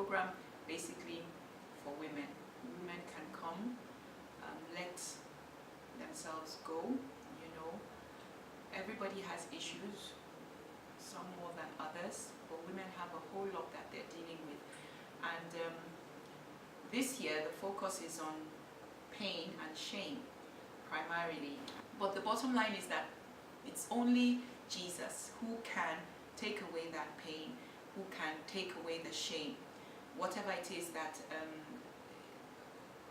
program basically for women. Women can come, let themselves go, you know. Everybody has issues, some more than others, but women have a whole lot that they're dealing with. And this year the focus is on pain and shame primarily. But the bottom line is that it's only Jesus who can take away that pain, who can take away the shame. Whatever it is that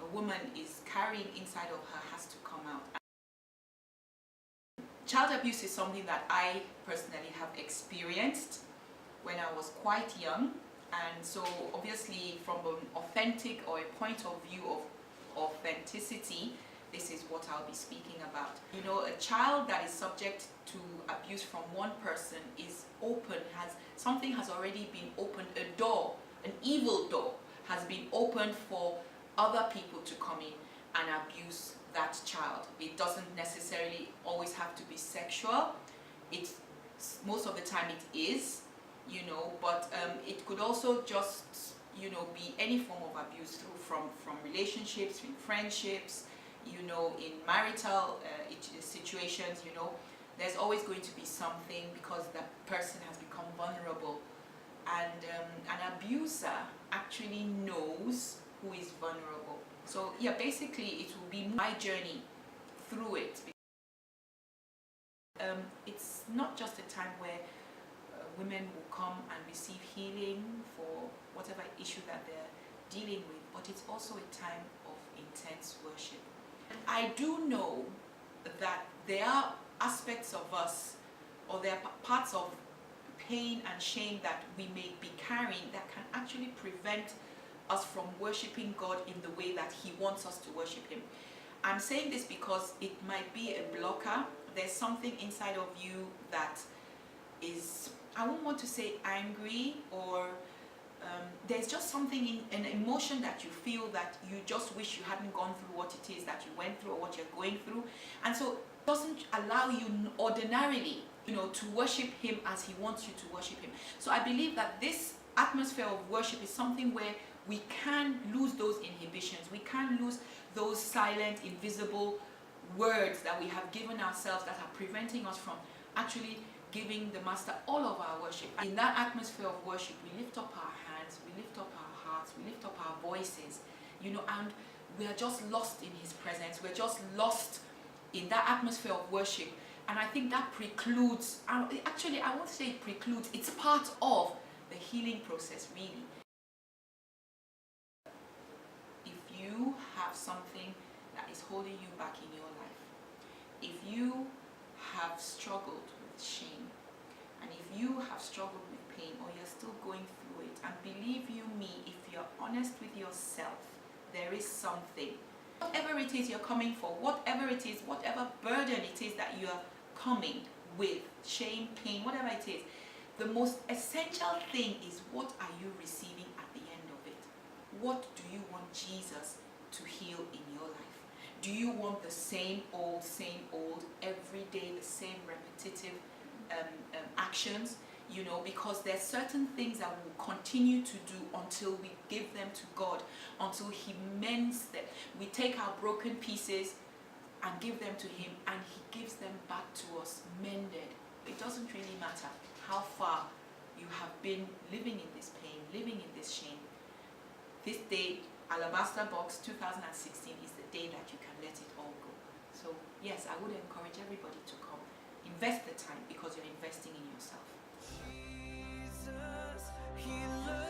a woman is carrying inside of her has to come out. Child abuse is something that I personally have experienced when I was quite young, and so obviously from an authentic or a point of view of authenticity, this is what I'll be speaking about. You know, a child that is subject to abuse from one person is open, something has already been opened, a door, an evil door has been opened for other people to come in and abuse that child. It doesn't necessarily always have to be sexual. It's most of the time it is, you know, but it could also just, you know, be any form of abuse from relationships, in friendships, you know, in marital situations. You know, there's always going to be something because that person has become vulnerable, and an abuser actually knows who is vulnerable. So yeah, basically it will be my journey through it. It's not just a time where women will come and receive healing for whatever issue that they're dealing with, but it's also a time of intense worship. I do know that there are aspects of us, or there are parts of pain and shame that we may be carrying that can actually prevent us from worshiping God in the way that He wants us to worship Him. I'm saying this because it might be a blocker. There's something inside of you that is, I won't want to say angry, or there's just something an emotion that you feel that you just wish you hadn't gone through what it is that you went through or what you're going through, and so it doesn't allow you ordinarily, you know, to worship Him as He wants you to worship Him. So I believe that this atmosphere of worship is something where we can lose those inhibitions, we can lose those silent, invisible words that we have given ourselves that are preventing us from actually giving the Master all of our worship. In that atmosphere of worship, we lift up our hands, we lift up our hearts, we lift up our voices, you know, and we are just lost in His presence. We're just lost in that atmosphere of worship. And I think that precludes, actually I won't say it precludes, it's part of the healing process, really. If you have something that is holding you back in your life, if you have struggled with shame, and if you have struggled with pain, or you're still going through it, and believe you me, if you're honest with yourself, there is something. Whatever it is you're coming for, whatever it is, whatever burden it is that you're coming with, shame, pain, whatever it is, the most essential thing is, what are you receiving at the end of it? What do you want Jesus to heal in your life? Do you want the same old, every day, the same repetitive actions? You know, because there's certain things that we'll continue to do until we give them to God, until He mends them. We take our broken pieces and give them to Him, and He gives them back to us mended. It doesn't really matter how far you have been living in this pain, living in this shame. This day, Alabaster Box 2016 is the day that you can let it all go. So yes, I would encourage everybody to come. Invest the time, because you're investing in yourself. Jesus, He loves